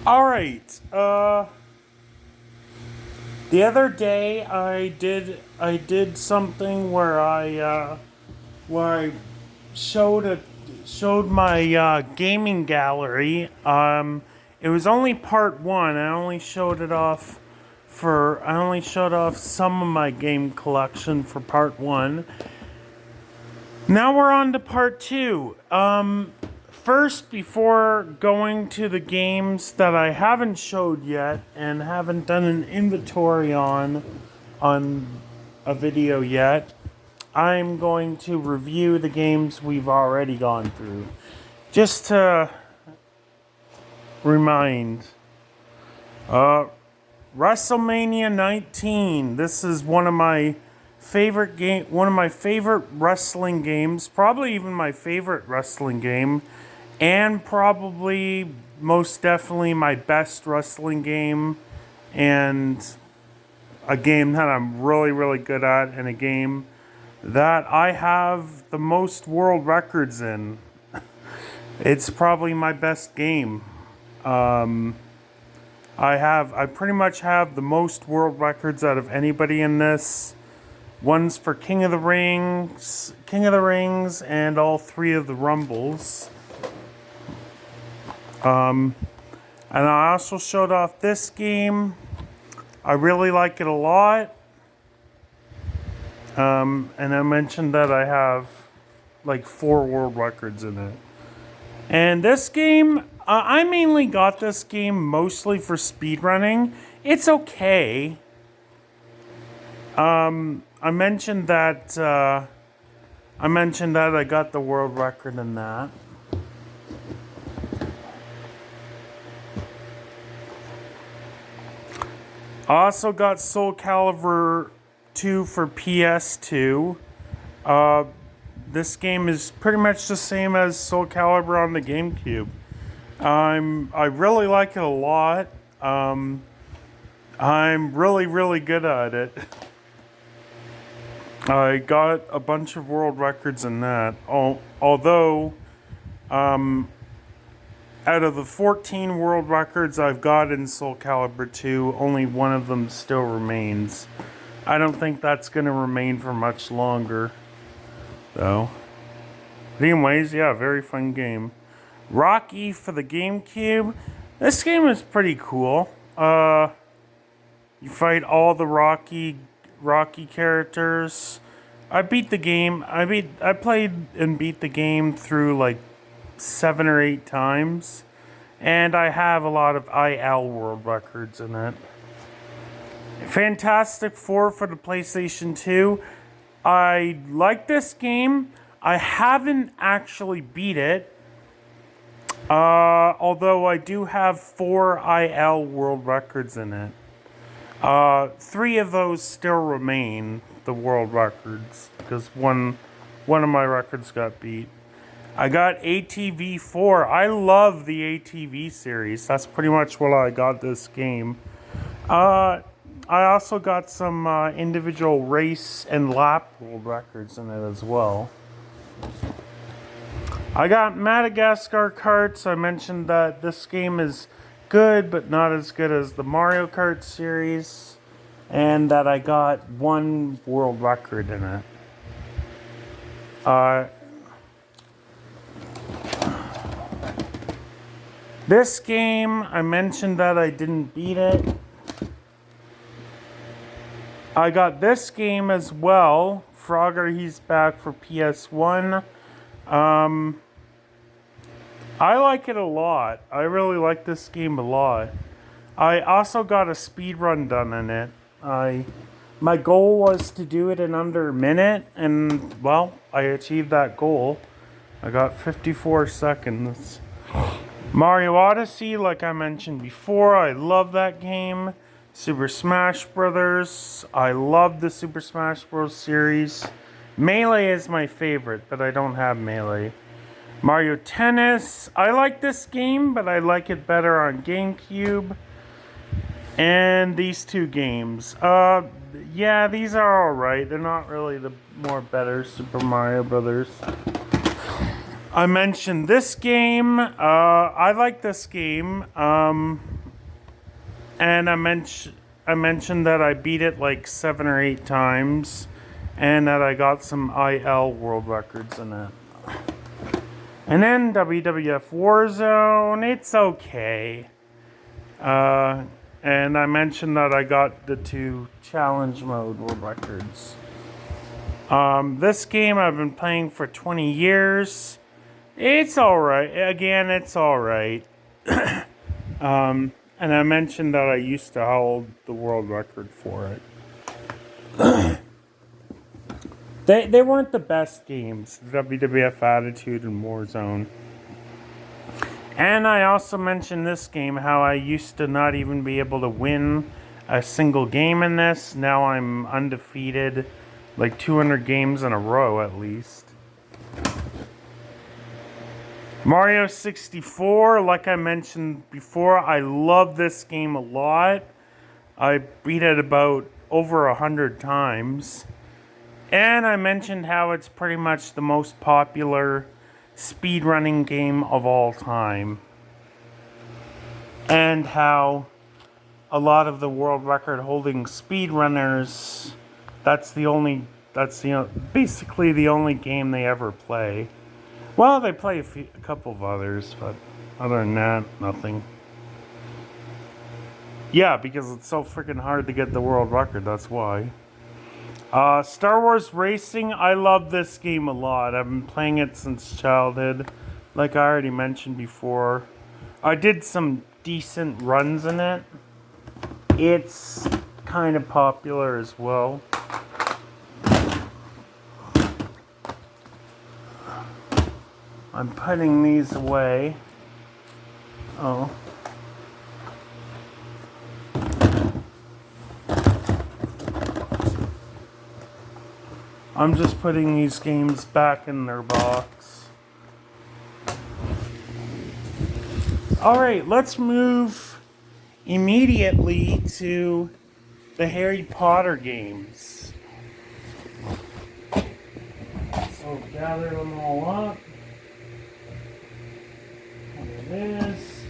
Alright, the other day I did something where I showed my gaming gallery. It was only part one. I only showed off some of my game collection for part one. Now we're on to part two. First, before going to the games that I haven't showed yet and haven't done an inventory on a video yet, I'm going to review the games we've already gone through. Just to remind, Wrestlemania 19. This is one of my favorite wrestling games, probably even my favorite wrestling game. And probably, most definitely, my best wrestling game, and a game that I'm really, really good at, and a game that I have the most world records in. It's probably my best game. I pretty much have the most world records out of anybody in this. One's for King of the Rings, and all three of the Rumbles. And I also showed off this game. I really like it a lot. And I mentioned that I have like 4 world records in it. And this game, I mainly got this game mostly for speedrunning. It's okay. I mentioned that I got the world record in that. I also got Soul Calibur 2 for PS2. This game is pretty much the same as Soul Calibur on the Gamecube. I really like it a lot. I'm really, really good at it. I got a bunch of world records in that. Although, out of the 14 world records I've got in Soul Calibur 2, only one of them still remains. I don't think that's going to remain for much longer, though. But anyways, yeah, very fun game. Rocky for the GameCube. This game is pretty cool. You fight all the Rocky characters. I beat the game. I played and beat the game through like 7 or 8 times, and I have a lot of IL world records in it. Fantastic Four for the PlayStation 2. I like this game. I haven't actually beat it, although I do have 4 IL world records in it. 3 of those still remain the world records, because one of my records got beat. I got ATV 4. I love the ATV series. That's pretty much what I got this game. I also got some individual race and lap world records in it as well. I got Madagascar Karts. I mentioned that this game is good, but not as good as the Mario Kart series. And that I got 1 world record in it. This game, I mentioned that I didn't beat it. I got this game as well, Frogger He's Back for PS1. I like it a lot. I really like this game a lot. I also got a speedrun done in it. My goal was to do it in under a minute, and, well, I achieved that goal. I got 54 seconds. Mario Odyssey, like I mentioned before, I love that game. Super Smash Brothers, I love the Super Smash Bros. Series. Melee is my favorite, but I don't have Melee. Mario Tennis, I like this game, but I like it better on GameCube. And these 2 games. Yeah, these are alright. They're not really the more better Super Mario Brothers. I mentioned this game. I like this game. And I mentioned that I beat it like 7 or 8 times, and that I got some IL world records in it. And then WWF War Zone, it's okay. And I mentioned that I got the 2 challenge mode world records. This game I've been playing for 20 years. It's alright. Again, it's alright. And I mentioned that I used to hold the world record for it. They weren't the best games, WWF Attitude and Warzone. And I also mentioned this game, how I used to not even be able to win a single game in this. Now I'm undefeated, like 200 games in a row at least. Mario 64, like I mentioned before, I love this game a lot. I beat it about over 100 times. And I mentioned how it's pretty much the most popular speedrunning game of all time. And how a lot of the world record holding speedrunners, that's basically the only game they ever play. Well, they play a couple of others, but other than that, nothing. Yeah, because it's so freaking hard to get the world record, that's why. Star Wars Racing, I love this game a lot. I've been playing it since childhood, like I already mentioned before. I did some decent runs in it. It's kind of popular as well. I'm putting these away. Oh. I'm just putting these games back in their box. Alright, let's move immediately to the Harry Potter games. So gather them all up. There it is.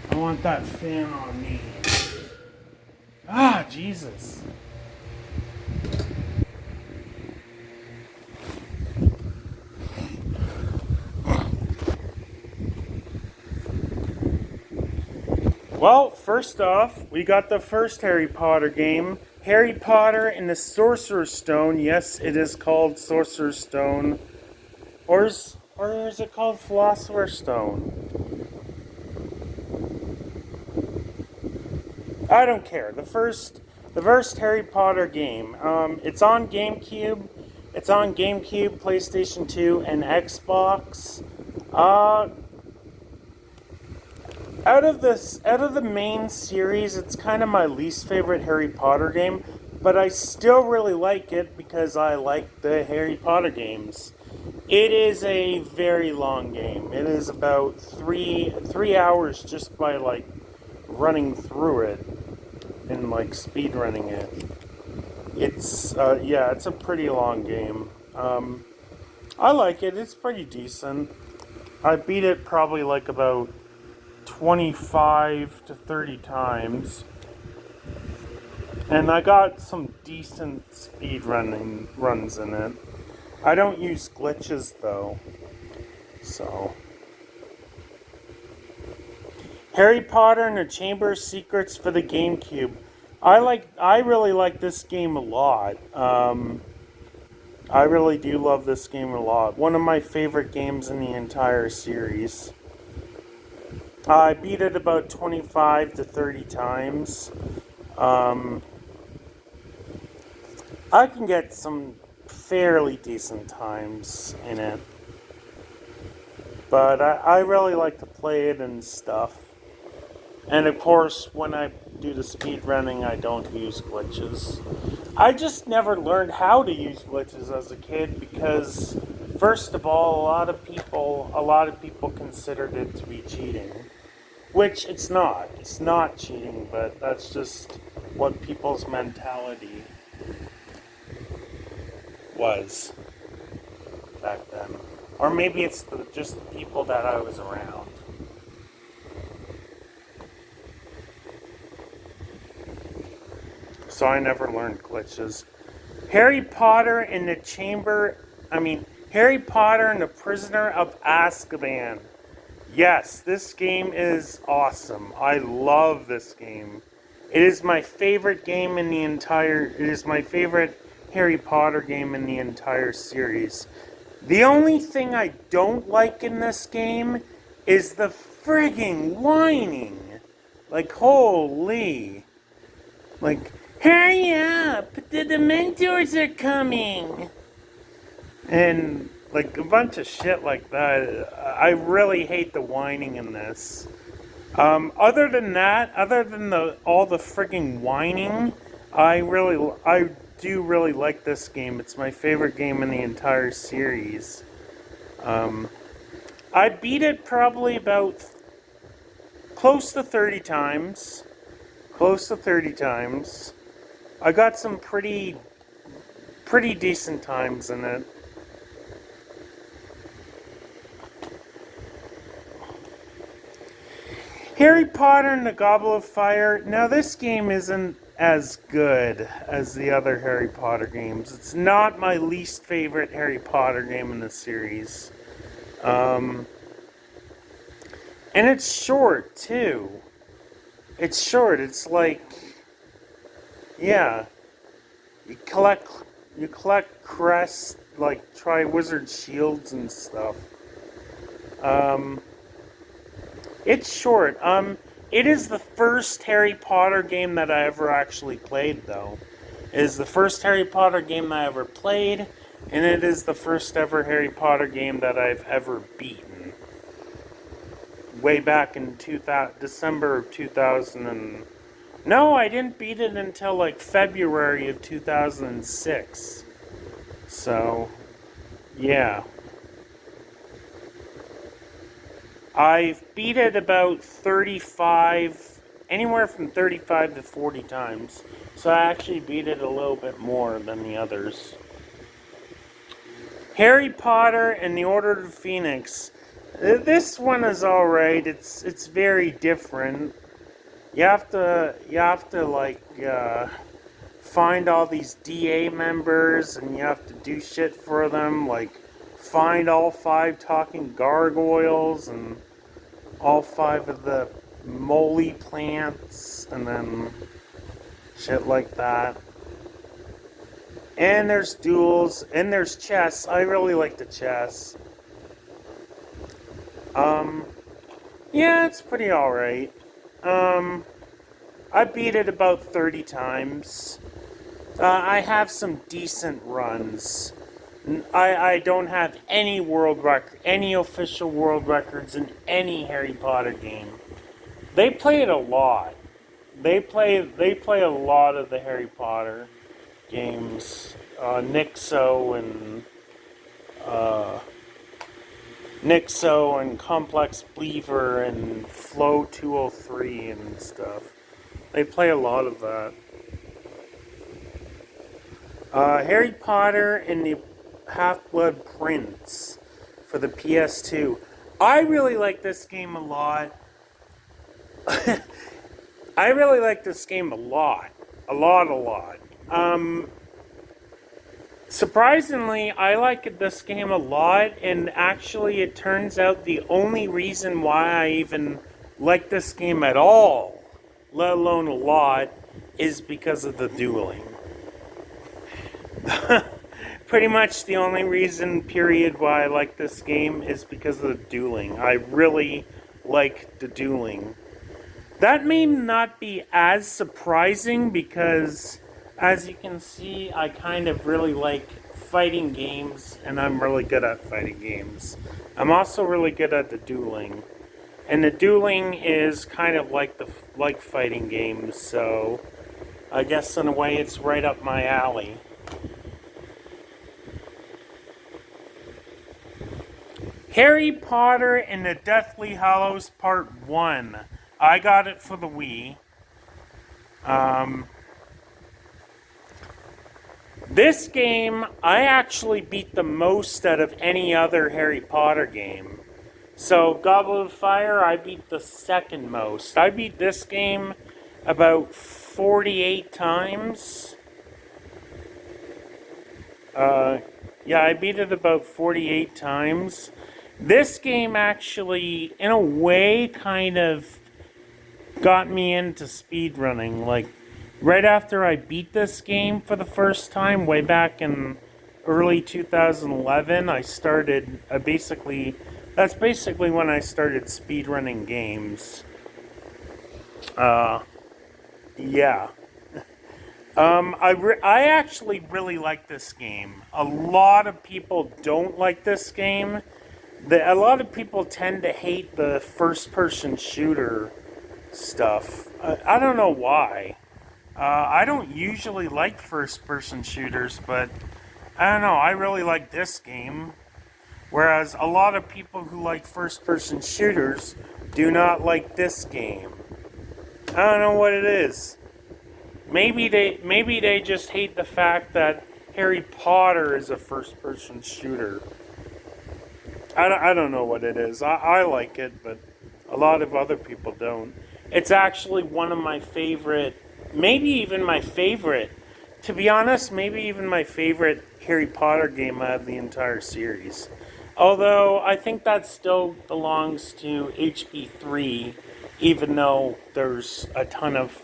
I want that fan on me. Ah, Jesus. Well, first off, we got the first Harry Potter game, Harry Potter and the Sorcerer's Stone. Yes, it is called Sorcerer's Stone. Or is it called Philosopher's Stone? I don't care. The first Harry Potter game. It's on Gamecube. It's on Gamecube, PlayStation 2, and Xbox. Out of the main series, it's kind of my least favorite Harry Potter game, but I still really like it because I like the Harry Potter games. It is a very long game. It is about three hours just by like running through it and like speed running it. It's it's a pretty long game. I like it. It's pretty decent. I beat it probably like about 25 to 30 times. And I got some decent speed runs in it. I don't use glitches though. So Harry Potter and the Chamber of Secrets for the Gamecube. I really like this game a lot. I really do love this game a lot. One of my favorite games in the entire series. I beat it about 25 to 30 times. I can get some fairly decent times in it. But I really like to play it and stuff. And of course, when I do the speed running, I don't use glitches. I just never learned how to use glitches as a kid because, first of all, a lot of people considered it to be cheating. Which it's not. It's not cheating, but that's just what people's mentality was back then. Or maybe it's just the people that I was around. so I never learned glitches. Harry Potter and the Harry Potter and the Prisoner of Azkaban. Yes, this game is awesome. I love this game. It is my favorite game in the entire... It is my favorite Harry Potter game in the entire series. The only thing I don't like in this game is the frigging whining. Like, holy. Like, hurry up! The Dementors are coming! And, like, a bunch of shit like that. I really hate the whining in this. Other than that, other than all the frigging whining, I do really like this game. It's my favorite game in the entire series. I beat it probably about close to 30 times. Close to 30 times. I got some pretty decent times in it. Harry Potter and the Gobble of Fire. Now, this game isn't as good as the other Harry Potter games. It's not my least favorite Harry Potter game in the series. And it's short, too. It's short. It's like, yeah. You collect crests, like Triwizard Shields and stuff. It's short. It is the first Harry Potter game that I ever actually played, though. It is the first Harry Potter game that I ever played, and it is the first ever Harry Potter game that I've ever beaten. Way back in December of 2000 No, I didn't beat it until like February of 2006. So, yeah. I've beat it about anywhere from 35 to 40 times. So I actually beat it a little bit more than the others. Harry Potter and the Order of the Phoenix. This one is alright. It's very different. You have to like find all these DA members, and you have to do shit for them, like find all 5 talking gargoyles and all 5 of the moly plants, and then shit like that. And there's duels, and there's chess. I really like the chess. Yeah, it's pretty alright. I beat it about 30 times. I have some decent runs. I don't have any official world records in any Harry Potter game. They play it a lot. They play a lot of the Harry Potter games. Nixo and Complex Believer and Flow 203 and stuff. They play a lot of that. Harry Potter and the Half-Blood Prince for the PS2. I really like this game a lot. I really like this game a lot. A lot. Surprisingly, I like this game a lot, and actually it turns out the only reason why I even like this game at all, let alone a lot, is because of the dueling. Pretty much the only reason, period, why I like this game is because of the dueling. I really like the dueling. That may not be as surprising because, as you can see, I kind of really like fighting games, and I'm really good at fighting games. I'm also really good at the dueling. And the dueling is kind of like fighting games, so I guess in a way it's right up my alley. Harry Potter and the Deathly Hallows Part 1. I got it for the Wii. This game, I actually beat the most out of any other Harry Potter game. So, Gobble of Fire, I beat the second most. I beat this game about 48 times. Yeah, I beat it about 48 times. This game actually, in a way, kind of got me into speedrunning. Like, right after I beat this game for the first time, way back in early 2011, that's basically when I started speedrunning games. Yeah. I actually really like this game. A lot of people don't like this game. A lot of people tend to hate the first-person shooter stuff. I don't know why. I don't usually like first-person shooters, but I don't know. I really like this game. Whereas a lot of people who like first-person shooters do not like this game. I don't know what it is. Maybe they just hate the fact that Harry Potter is a first-person shooter. I don't know what it is. I like it, but a lot of other people don't. It's actually one of my favorite, maybe even my favorite, to be honest, maybe even my favorite Harry Potter game out of the entire series. Although I think that still belongs to HP3, even though there's a ton of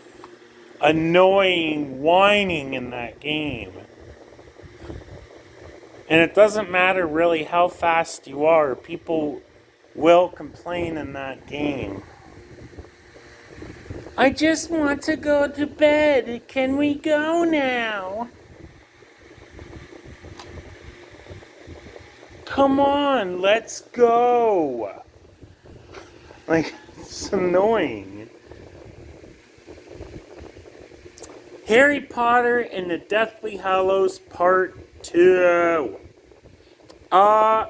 annoying whining in that game. And it doesn't matter really how fast you are, people will complain in that game. I just want to go to bed. Can we go now? Come on, let's go. Like, it's annoying. Harry Potter and the Deathly Hallows Part 2. I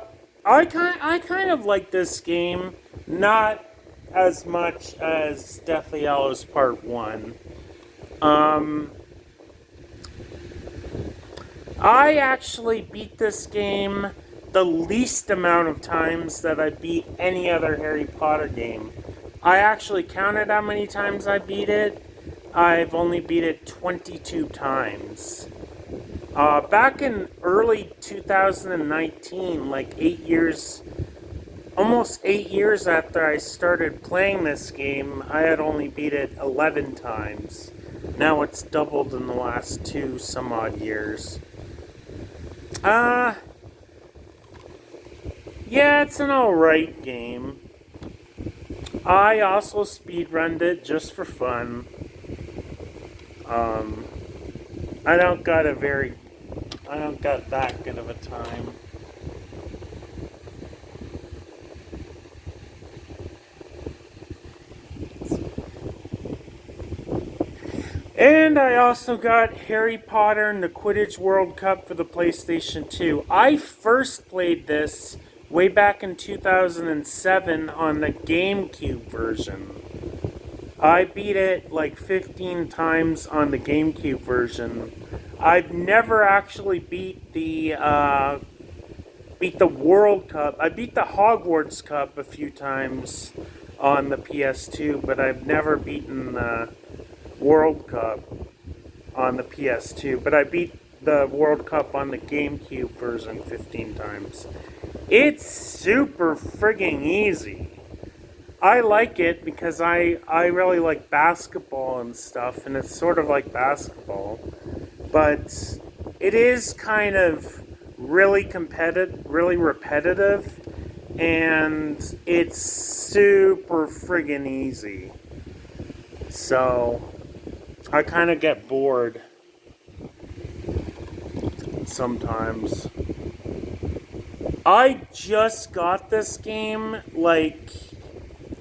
kind of like this game, not as much as Deathly Hallows Part 1. I actually beat this game the least amount of times that I beat any other Harry Potter game. I actually counted how many times I beat it. I've only beat it 22 times. Back in early 2019, like almost 8 years after I started playing this game, I had only beat it 11 times. Now it's doubled in the last 2 some odd years. Yeah, it's an alright game. I also speedrunned it just for fun. I don't got that good of a time. And I also got Harry Potter and the Quidditch World Cup for the PlayStation 2. I first played this way back in 2007 on the Gamecube version. I beat it like 15 times on the Gamecube version. I've never actually beat the World Cup. I beat the Hogwarts Cup a few times on the PS2, but I've never beaten the World Cup on the PS2. But I beat the World Cup on the GameCube version 15 times. It's super friggin' easy. I like it because I really like basketball and stuff, and it's sort of like basketball. But it is kind of really competitive, really repetitive, and it's super friggin' easy. So I kind of get bored sometimes. I just got this game,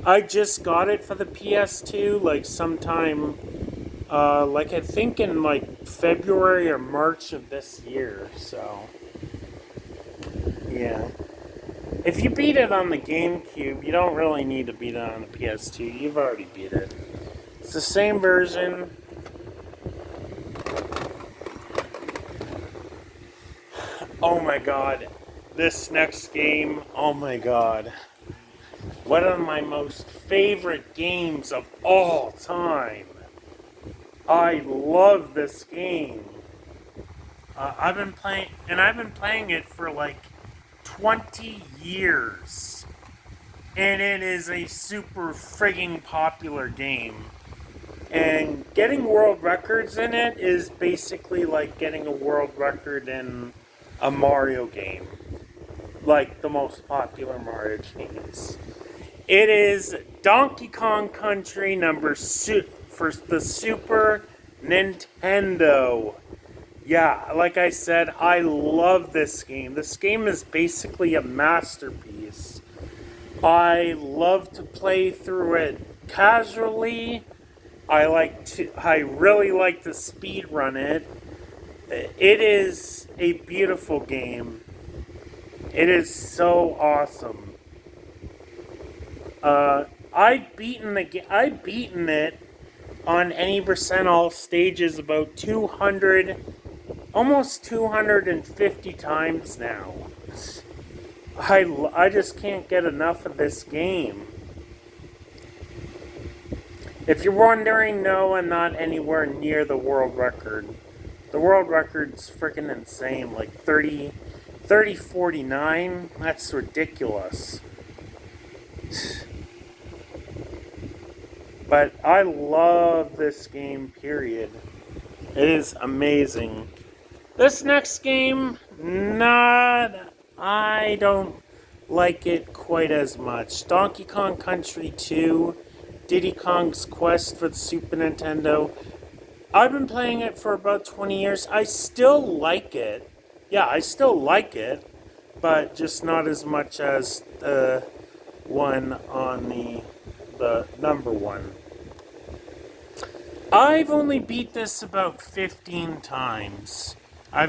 I just got it for the PS2, sometime, I think in, February or March of this year, so, yeah. If you beat it on the GameCube, you don't really need to beat it on the PS2, you've already beat it. It's the same version. Oh my god. This next game, oh my god. One of my most favorite games of all time. I love this game. I've been playing it for like 20 years. And it is a super frigging popular game. And getting world records in it is basically like getting a world record in a Mario game. Like the most popular Mario games. It is Donkey Kong Country for the Super Nintendo. Yeah, like I said, I love this game. This game is basically a masterpiece. I love to play through it casually. I really like to speed run it. It is a beautiful game. It is so awesome. I've beaten it on any percent all stages about 200, almost 250 times now. I just can't get enough of this game. If you're wondering, no, I'm not anywhere near the world record. The world record's freaking insane, like 3049. That's ridiculous. But I love this game, period. It is amazing. This next game, I don't like it quite as much. Donkey Kong Country 2, Diddy Kong's Quest for the Super Nintendo. I've been playing it for about 20 years. I still like it. Yeah, I still like it, but just not as much as the one on the number one. I've only beat this about 15 times. I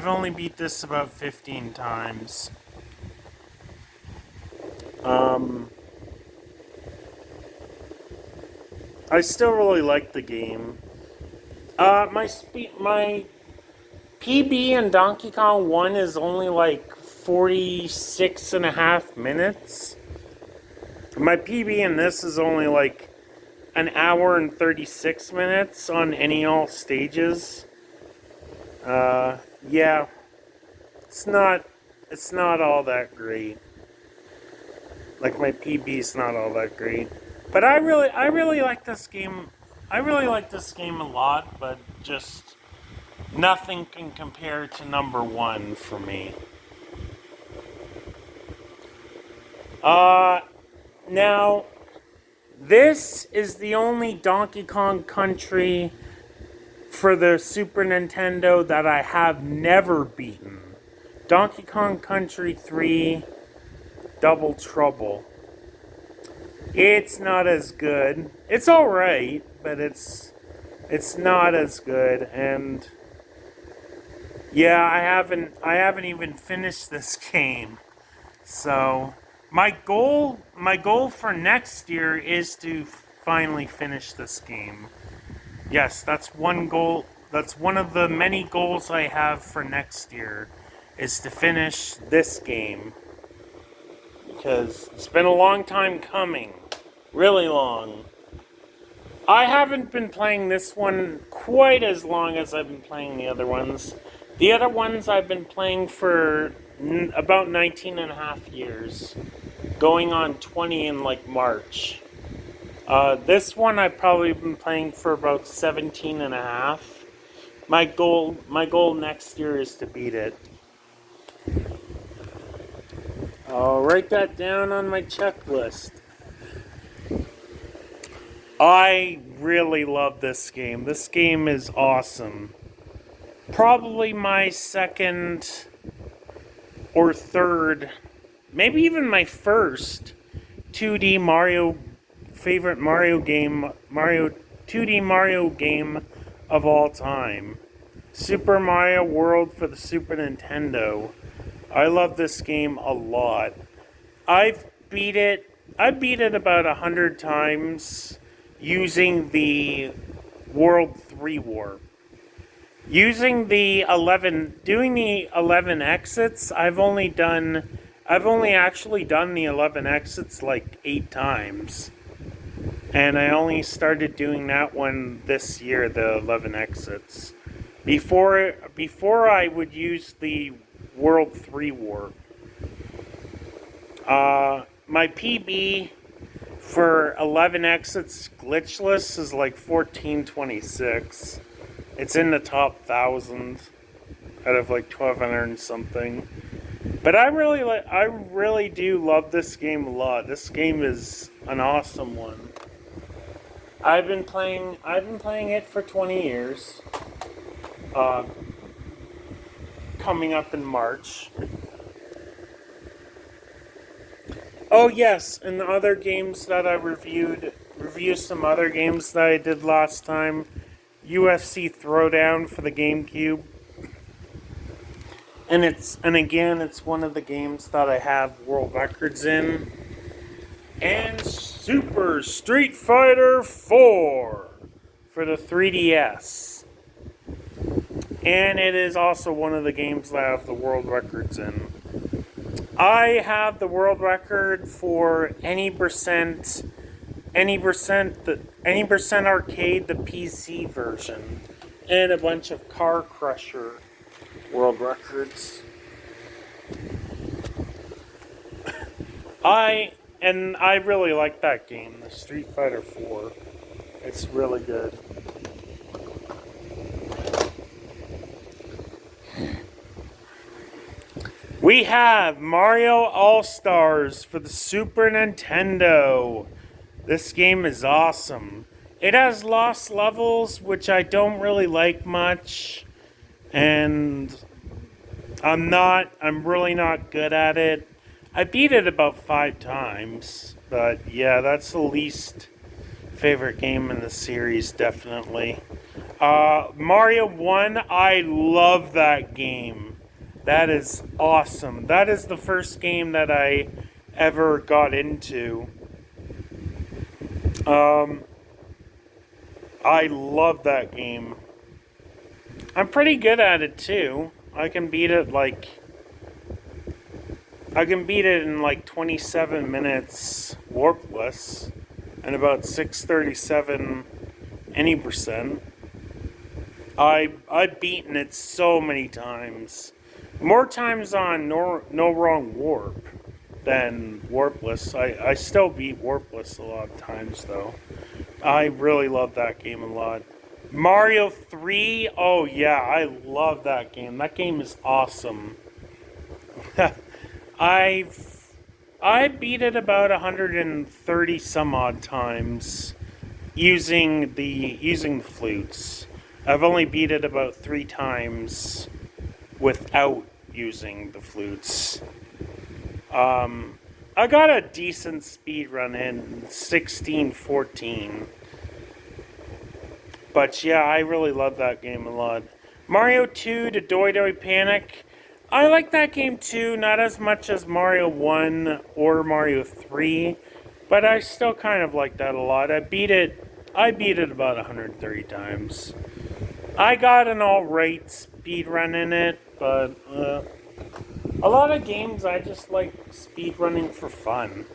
still really like the game. My PB in Donkey Kong 1 is only like 46 and a half minutes. My PB in this is only like an hour and 36 minutes on any all stages. Yeah. It's not all that great. Like my PB's not all that great. But I really like this game. I really like this game a lot, but just nothing can compare to number one for me. Now, this is the only Donkey Kong Country for the Super Nintendo that I have never beaten. Donkey Kong Country 3 Double Trouble. It's not as good. It's alright, but it's not as good, and yeah, I haven't even finished this game. So my goal for next year is to finally finish this game. Yes, that's one goal. That's one of the many goals I have for next year, is to finish this game. Because it's been a long time coming. Really long. I haven't been playing this one quite as long as I've been playing the other ones. The other ones I've been playing for about 19 and a half years. Going on 20 in like March. This one I've probably been playing for about 17 and a half. My goal next year is to beat it. I'll write that down on my checklist. I really love this game. This game is awesome. Probably my second or third, maybe even my first 2D favorite Mario game, 2D Mario game of all time. Super Mario World for the Super Nintendo. I love this game a lot. I beat it about 100 times using the World 3 Warp. Doing the 11 exits, I've only actually done the 11 exits like 8 times. And I only started doing that one this year, the 11 exits. Before I would use the World 3 Warp. My PB for 11 exits glitchless is like 1426. It's in the top 1,000 out of like 1,200 and something. But I really do love this game a lot. This game is an awesome one. I've been playing it for 20 years. Coming up in March. Oh yes, and the other games that I review some other games that I did last time. UFC Throwdown for the Gamecube. And again it's one of the games that I have world records in. And Super Street Fighter 4 for the 3DS. And it is also one of the games that I have the world records in. I have the world record for any percent arcade, the PC version, and a bunch of Car Crusher world records. I really like that game, the Street Fighter 4. It's really good. We have Mario All-Stars for the Super Nintendo. This game is awesome. It has lost levels, which I don't really like much. And I'm really not good at it. I beat it about 5 times. But yeah, that's the least favorite game in the series, definitely. Mario 1, I love that game. That is awesome. That is the first game that I ever got into. I love that game. I'm pretty good at it too. I can beat it in like 27 minutes warpless and about 637 any percent. I've beaten it so many times. More times on no wrong warp than warpless. I still beat warpless a lot of times though. I really love that game a lot. Mario 3, oh yeah, I love that game. That game is awesome. I beat it about 130 some odd times using the flutes. I've only beat it about 3 times without using the flutes. I got a decent speed run in 16:14. But yeah, I really love that game a lot. Mario 2 to Doi Doi Panic. I like that game too, not as much as Mario 1 or Mario 3, but I still kind of like that a lot. I beat it about 130 times. I got an alright speed run in it, but a lot of games I just like speed running for fun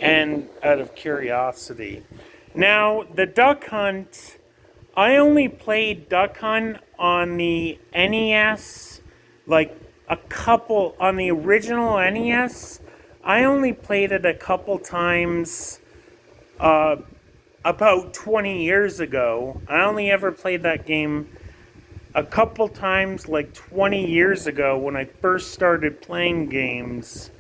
and out of curiosity. Now, the Duck Hunt, I only played Duck Hunt on the NES, on the original NES. I only played it a couple times about 20 years ago. I only ever played that game a couple times like 20 years ago when I first started playing games.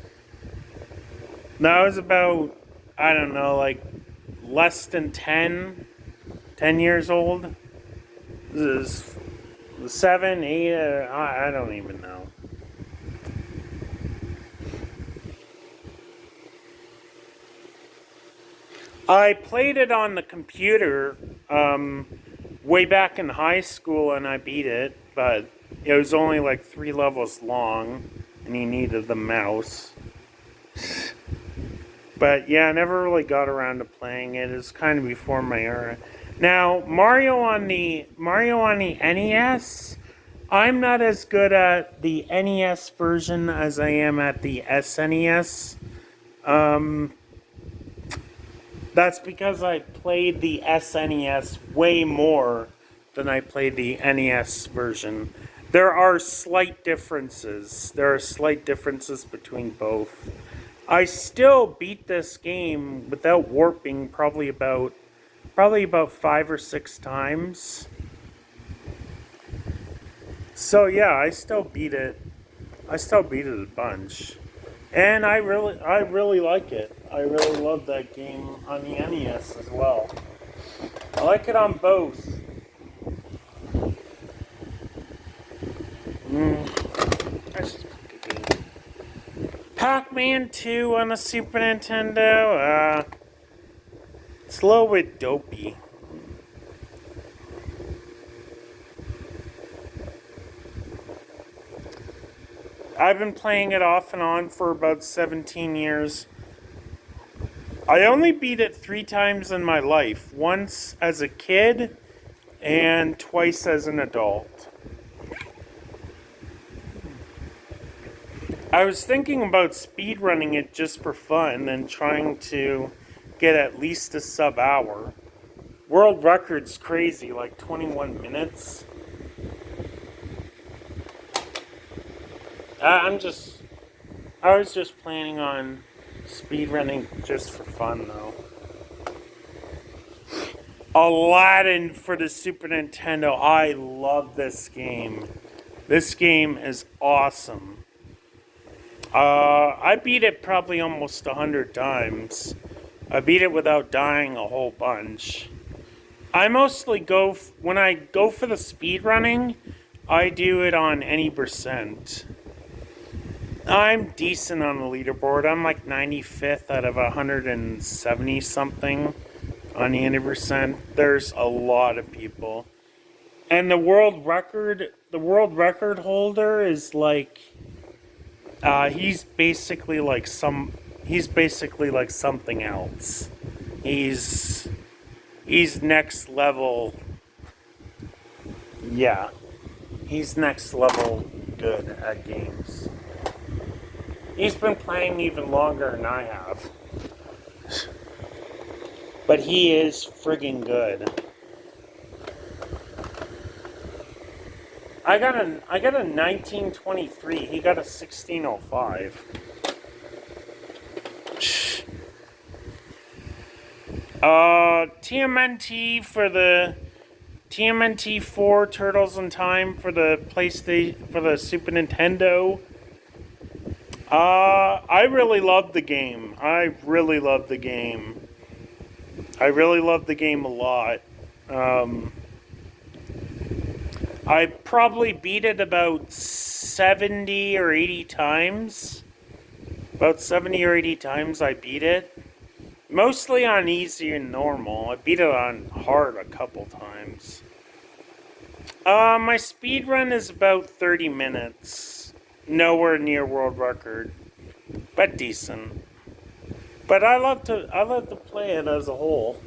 That was about, I don't know, like less than 10 years old. This is 7, 8, I don't even know. I played it on the computer way back in high school and I beat it, but it was only like 3 levels long and you needed the mouse. But yeah, I never really got around to playing it. It was kind of before my era. Now, Mario on the NES, I'm not as good at the NES version as I am at the SNES. That's because I played the SNES way more than I played the NES version. There are slight differences. There are slight differences between both. I still beat this game without warping probably about 5 or 6 times. So yeah, I still beat it. I still beat it a bunch. And I really like it. I really love that game on the NES as well. I like it on both. That's just a good game. Pacman 2 on the Super Nintendo. It's a little bit dopey. I've been playing it off and on for about 17 years. I only beat it 3 times in my life. Once as a kid and twice as an adult. I was thinking about speedrunning it just for fun and trying to get at least a sub-hour. World record's crazy, like 21 minutes. I was just planning on speedrunning just for fun, though. Aladdin for the Super Nintendo. I love this game. This game is awesome. I beat it probably almost 100 times. I beat it without dying a whole bunch. I mostly when I go for the speedrunning, I do it on any percent. I'm decent on the leaderboard. I'm like 95th out of 170 something on the any percent. There's a lot of people. And the world record holder is like he's basically like something else. He's next level. Yeah. He's next level good at games. He's been playing even longer than I have. But he is friggin' good. I got a 1923. He got a 1605. TMNT for the TMNT 4 Turtles in Time for the Super Nintendo. I really loved the game. I really loved the game a lot. I probably beat it about 70 or 80 times. About 70 or 80 times I beat it. Mostly on easy and normal. I beat it on hard a couple times. My speed run is about 30 minutes. Nowhere near world record. But decent. But I love to play it as a whole.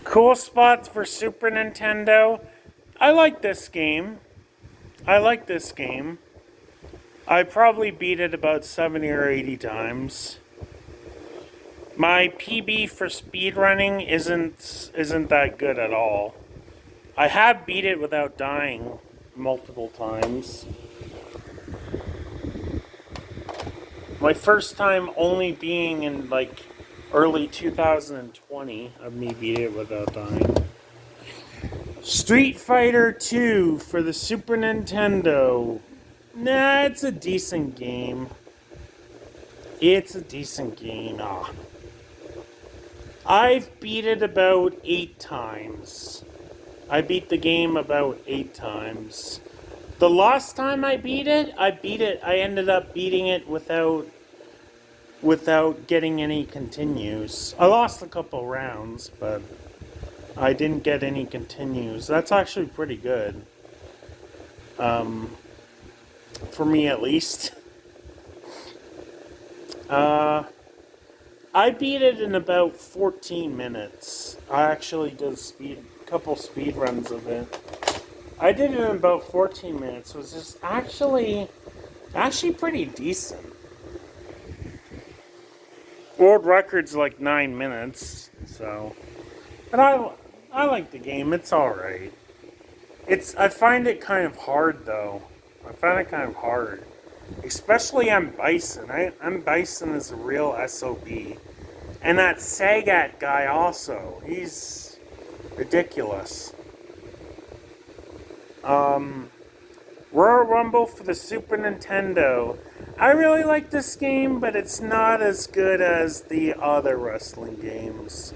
Cool spots for Super Nintendo. I like this game. I probably beat it about 70 or 80 times. My PB for speedrunning isn't that good at all. I have beat it without dying multiple times. My first time only being in like early 2020 of me beating it without dying. Street Fighter 2 for the Super Nintendo. Nah, it's a decent game. I've beat it about 8 times. I beat the game about 8 times. The last time I ended up beating it without getting any continues. I lost a couple rounds, but I didn't get any continues. That's actually pretty good. For me at least. I beat it in about 14 minutes. I actually did a couple speed runs of it. I did it in about 14 minutes. It was just actually pretty decent. World record's like 9 minutes, so. But I like the game. It's all right. I find it kind of hard though. I find it kind of hard, especially on Bison. I'm Bison is a real SOB, and that Sagat guy also. He's ridiculous. Royal Rumble for the Super Nintendo. I really like this game, but it's not as good as the other wrestling games.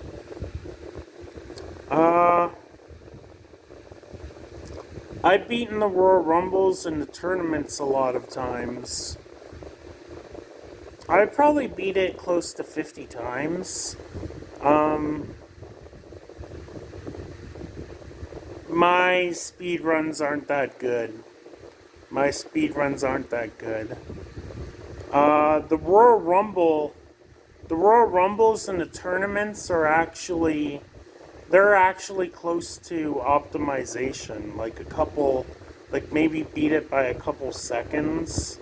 I've beaten the Royal Rumbles in the tournaments a lot of times. I probably beat it close to 50 times. My speedruns aren't that good. The Royal Rumbles and the tournaments are actually, they're actually close to optimization. Like maybe beat it by a couple seconds.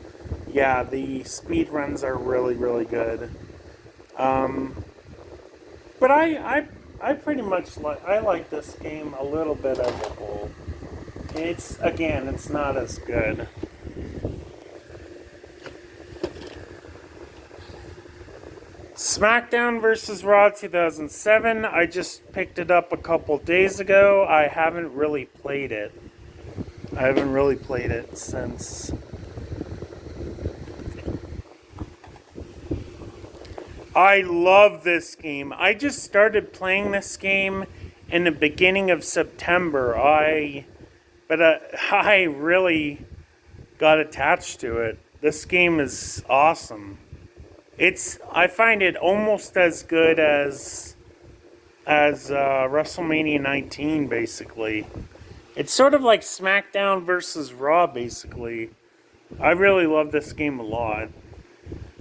Yeah, the speedruns are really, really good. But I pretty much like this game a little bit as a whole. It's not as good. Smackdown vs. Raw 2007. I just picked it up a couple days ago. I haven't really played it. Since. I love this game. I just started playing this game in the beginning of September. I really got attached to it. This game is awesome. I find it almost as good as WrestleMania 19, basically. It's sort of like SmackDown versus Raw, basically. I really love this game a lot.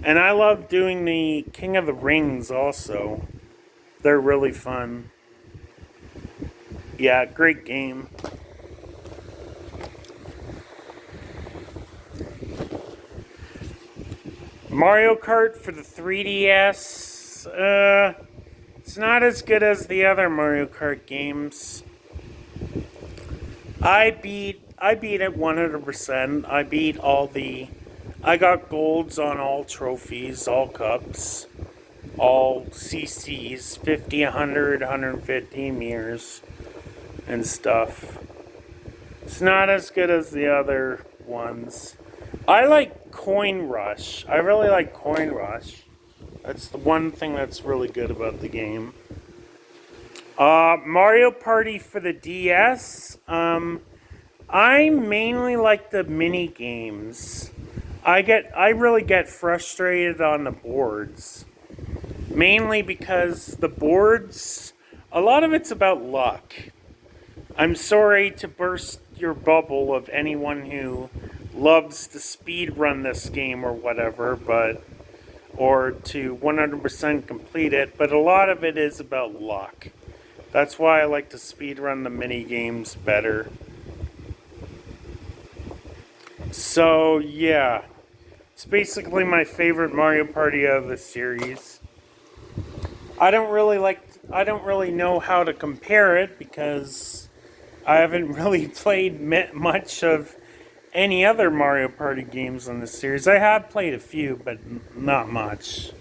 And I love doing the King of the Rings also. They're really fun. Yeah, great game. Mario Kart for the 3DS. It's not as good as the other Mario Kart games. I beat it 100%. I got golds on all trophies, all cups, all CCs, 50, 100, 150 mirrors, and stuff. It's not as good as the other ones. I like Coin Rush. I really like Coin Rush. That's the one thing that's really good about the game. Mario Party for the DS. I mainly like the mini games. I really get frustrated on the boards. Mainly because the boards, a lot of it's about luck. I'm sorry to burst your bubble of anyone who loves to speed run this game or whatever, or to 100% complete it, but a lot of it is about luck. That's why I like to speed run the mini games better. So yeah, it's basically my favorite Mario Party of the series. I don't really know how to compare it because I haven't really played much of any other Mario Party games on this series. I have played a few, but not much.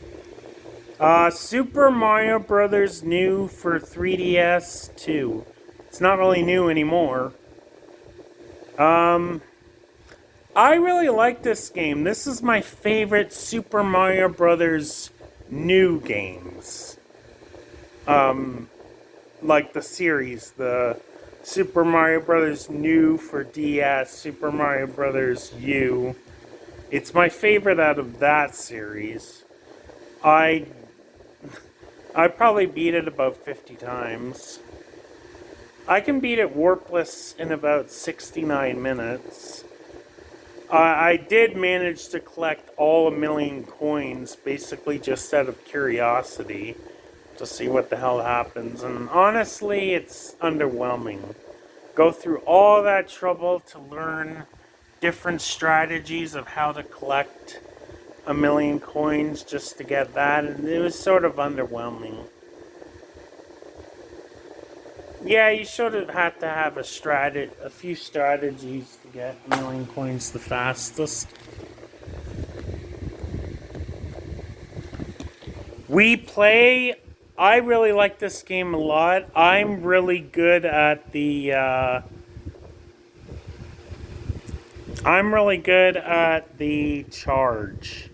Super Mario Brothers new for 3DS 2. It's not really new anymore. I really like this game. This is my favorite Super Mario Brothers new games. Like the series, the Super Mario Brothers New for DS, Super Mario Brothers U. It's my favorite out of that series. I probably beat it about 50 times. I can beat it warpless in about 69 minutes. I did manage to collect all 1,000,000 coins, basically just out of curiosity, to see what the hell happens. And honestly, it's underwhelming. Go through all that trouble to learn different strategies of how to collect a million coins just to get that, and it was sort of underwhelming. Yeah, you should have had to have a few strategies to get a million coins the fastest. I really like this game a lot. I'm really good at the charge.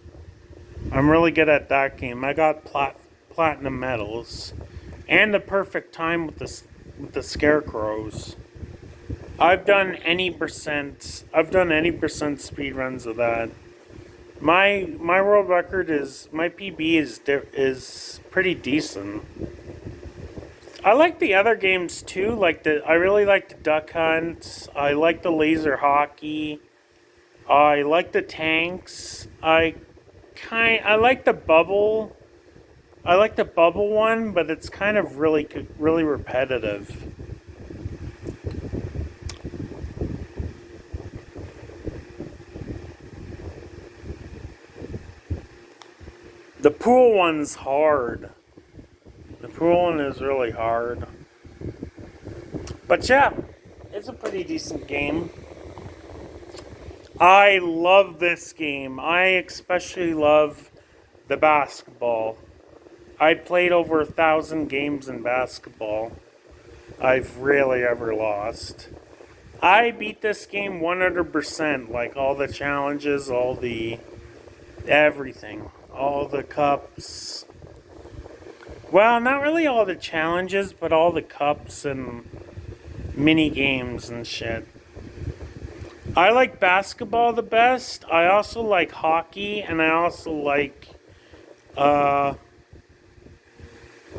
I'm really good at that game. I got platinum medals and the perfect time with the scarecrows. I've done any percent speed runs of that. My world record my PB is pretty decent. I like the other games too. I really like the duck hunt. I like the laser hockey. I like the tanks. I like the bubble. I like the bubble one, but it's kind of really repetitive. The pool one's hard. The pool one is really hard. But yeah, it's a pretty decent game. I love this game. I especially love the basketball. I played over 1,000 games in basketball. I've rarely ever lost. I beat this game 100%, like all the challenges, all the everything. All the cups. Well, not really all the challenges, but all the cups and mini games and shit. I like basketball the best. I also like hockey, and I also like I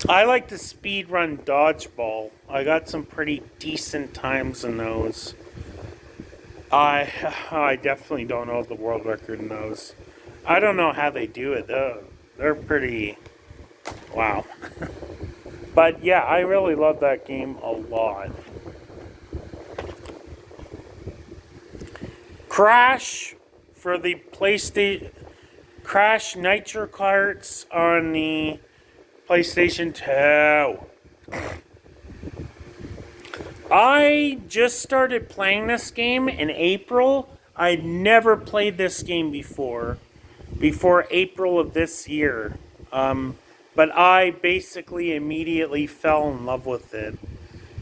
like the speedrun dodgeball. I got some pretty decent times in those. I definitely don't know the world record in those. I don't know how they do it though. They're pretty wow. But yeah, I really love that game a lot. Crash for the PlayStation. Crash Nitro Karts on the PlayStation 2. I just started playing this game in April. I'd never played this game before April of this year. But I basically immediately fell in love with it.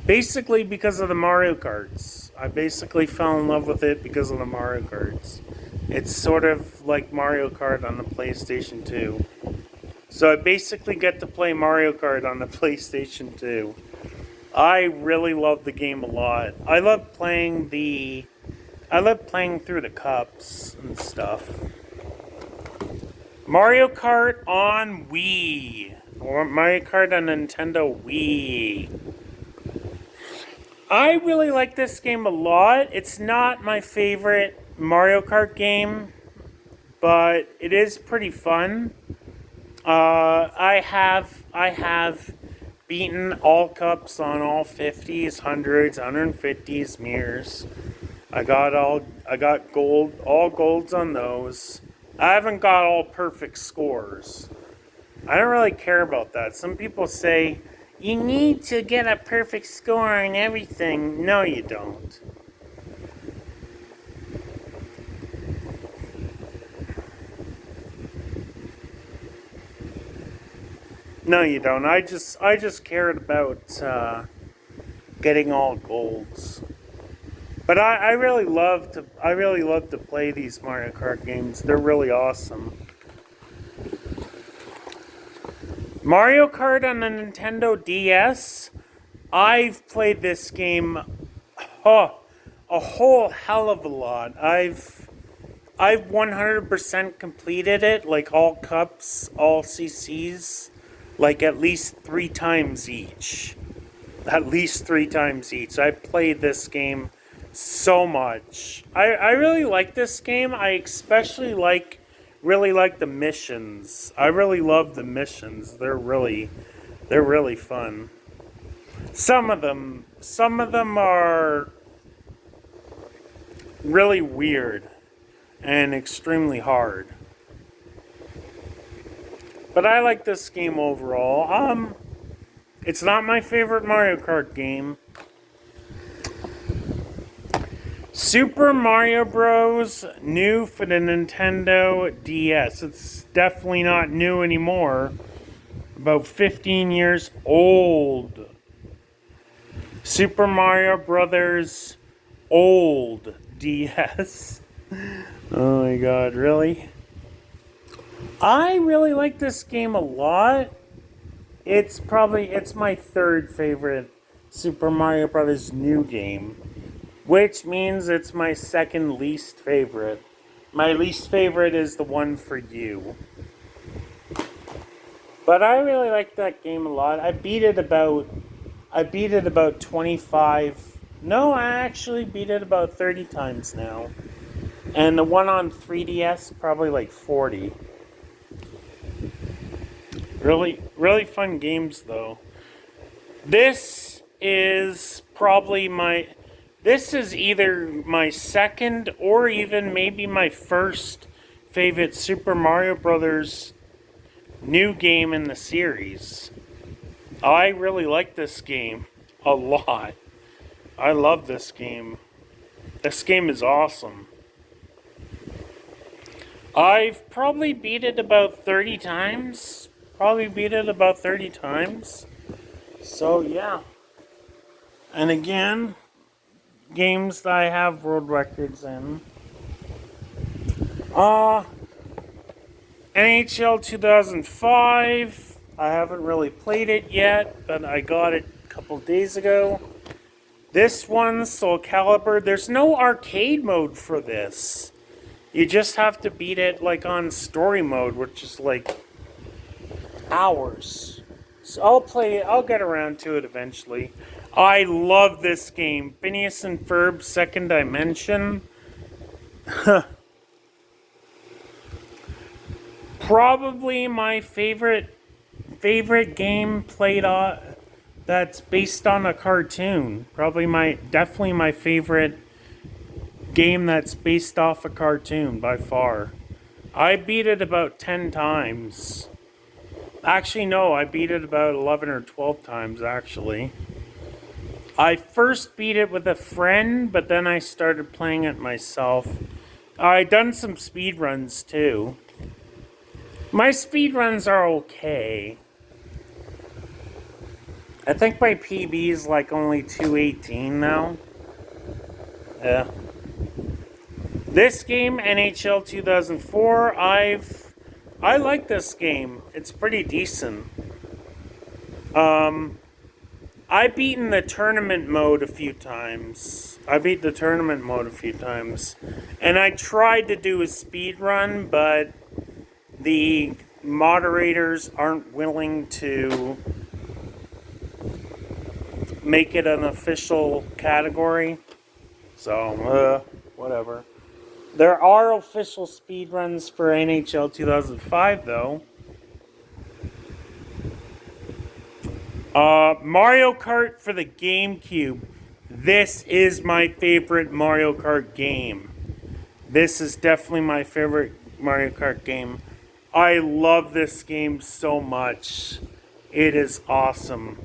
Basically because of the Mario Karts. I basically fell in love with it because of the Mario Karts. It's sort of like Mario Kart on the PlayStation 2. So I basically get to play Mario Kart on the PlayStation 2. I really love the game a lot. I love playing through the cups and stuff. Mario Kart on Wii. Or Mario Kart on Nintendo Wii. I really like this game a lot. It's not my favorite Mario Kart game, but it is pretty fun. I have beaten all cups on all 50s, 100s, 150s, mirrors. I got all golds on those. I haven't got all perfect scores. I don't really care about that. Some people say, you need to get a perfect score on everything. No, you don't. No, you don't. I just cared about getting all golds. But I really love to play these Mario Kart games. They're really awesome. Mario Kart on the Nintendo DS. I've played this game a whole hell of a lot. I've 100% completed it, like all cups, all CCs, like at least 3 times each. At least 3 times each. I played this game so much. I really like this game. I especially really like the missions. I really love the missions. They're really fun. Some of them are really weird and extremely hard. But I like this game overall. It's not my favorite Mario Kart game. Super Mario Bros. New for the Nintendo DS. It's definitely not new anymore. About 15 years old. Super Mario Brothers old DS. Oh my god, really? I really like this game a lot. It's my third favorite Super Mario Brothers new game, which means it's my second least favorite. My least favorite is the one for you. But I really like that game a lot. I beat it about 25. No, I actually beat it about 30 times now. And the one on 3DS, probably like 40. Really, really fun games, though. This is either my second or even maybe my first favorite Super Mario Brothers new game in the series. I really like this game a lot. I love this game. This game is awesome. I've probably beat it about 30 times. So, yeah. And again, games that I have world records in. NHL 2005. I haven't really played it yet, but I got it a couple days ago. This one, Soul Calibur. There's no arcade mode for this. You just have to beat it like on story mode, which is like hours. So I'll get around to it eventually. I love this game. Phineas and Ferb Second Dimension. Probably my favorite game played on that's based on a cartoon. Definitely my favorite game that's based off a cartoon by far. I beat it about 10 times. Actually, no, I beat it about 11 or 12 times, actually. I first beat it with a friend, but then I started playing it myself. I done some speed runs, too. My speed runs are okay. I think my PB is like only 218 now. Yeah. This game, NHL 2004, I like this game. It's pretty decent. I've beaten the tournament mode a few times. And I tried to do a speed run, but the moderators aren't willing to make it an official category. So, whatever. There are official speedruns for NHL 2005, though. Mario Kart for the Gamecube. This is my favorite Mario Kart game. This is definitely my favorite Mario Kart game. I love this game so much. It is awesome.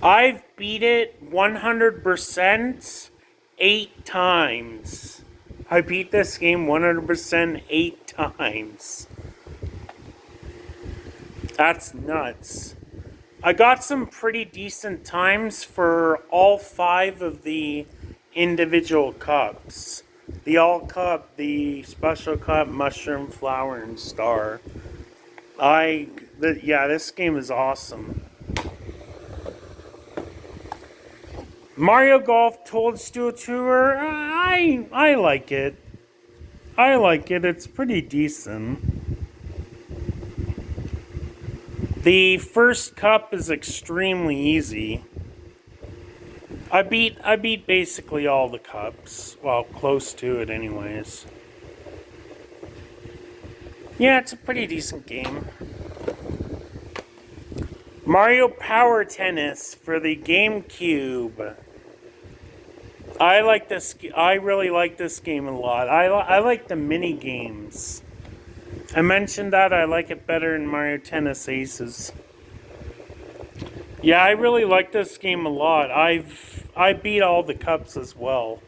I've beat it 100% 8 times. I beat this game 100% 8 times. That's nuts. I got some pretty decent times for all 5 of the individual cups. The All Cup, the Special Cup, Mushroom, Flower, and Star. This game is awesome. Mario Golf Toadstool Tour, I like it. It's pretty decent. The first cup is extremely easy. I beat basically all the cups. Well, close to it anyways. Yeah, it's a pretty decent game. Mario Power Tennis for the Gamecube. I really like this game a lot. I like the mini games. I mentioned that I like it better in Mario Tennis Aces. Yeah, I really like this game a lot. I beat all the cups as well.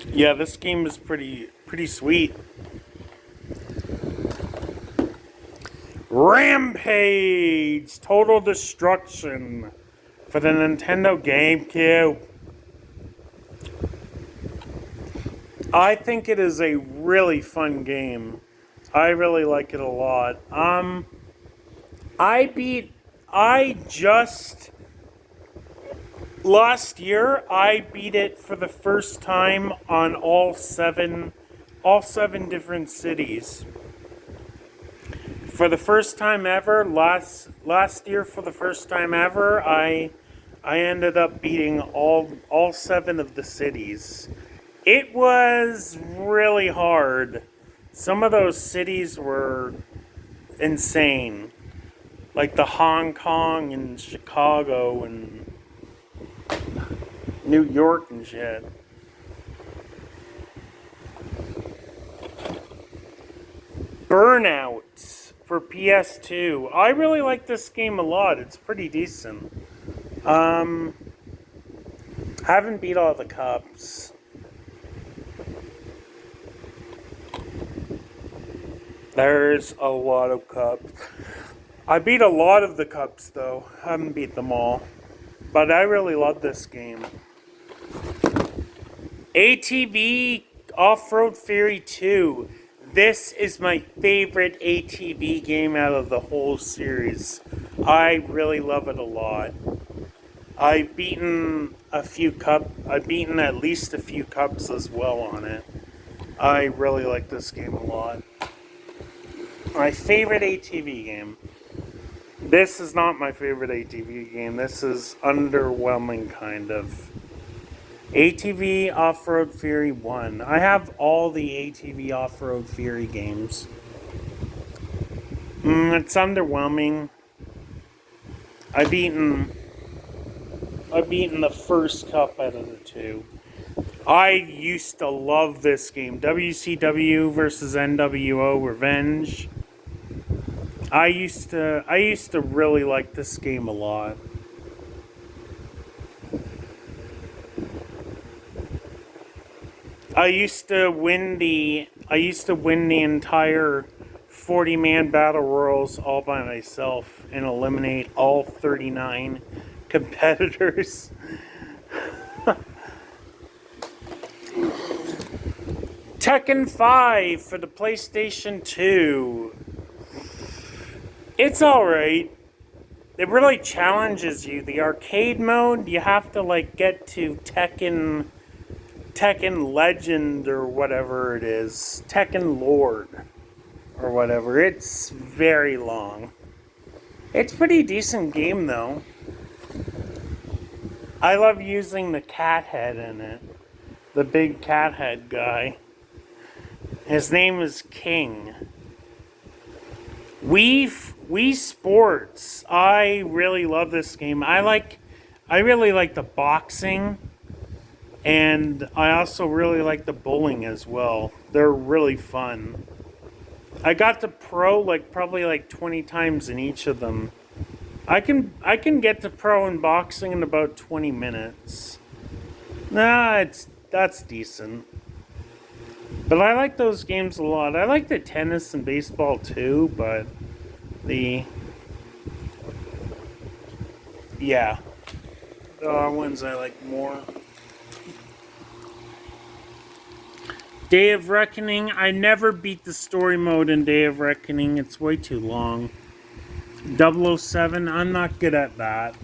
Yeah, this game is pretty sweet. Rampage! Total Destruction for the Nintendo Gamecube. I think it is a really fun game. I really like it a lot. Last year, I beat it for the first time on all seven different cities. For the first time ever, last year for the first time ever, I ended up beating all 7 of the cities. It was really hard. Some of those cities were insane. Like the Hong Kong and Chicago and New York and shit. Burnout for PS2. I really like this game a lot. It's pretty decent. Haven't beat all the cups. There's a lot of cups. I beat a lot of the cups though. Haven't beat them all. But I really love this game. ATV Off-Road Fury 2. This is my favorite ATV game out of the whole series. I really love it a lot. I've beaten at least a few cups as well on it. I really like this game a lot. My favorite ATV game. This is not my favorite ATV game. This is underwhelming, kind of. ATV Off-Road Fury 1. I have all the ATV Off-Road Fury games. It's underwhelming. I've beaten the first cup out of the 2. I used to love this game. WCW versus NWO Revenge. I used to really like this game a lot. I used to win the entire 40-man battle royals all by myself and eliminate all 39 competitors. Tekken 5 for the PlayStation 2. It's alright. It really challenges you. The arcade mode, you have to get to Tekken Legend or whatever it is. Tekken Lord or whatever. It's very long. It's a pretty decent game though. I love using the cat head in it. The big cat head guy. His name is King. Wii Sports. I really love this game. I really like the boxing, and I also really like the bowling as well. They're really fun. I got to pro probably 20 times in each of them. I can get to pro in boxing in about 20 minutes. That's decent. But I like those games a lot. I like the tennis and baseball too, but there are ones I like more. Day of Reckoning. I never beat the story mode in Day of Reckoning. It's way too long. 007. I'm not good at that.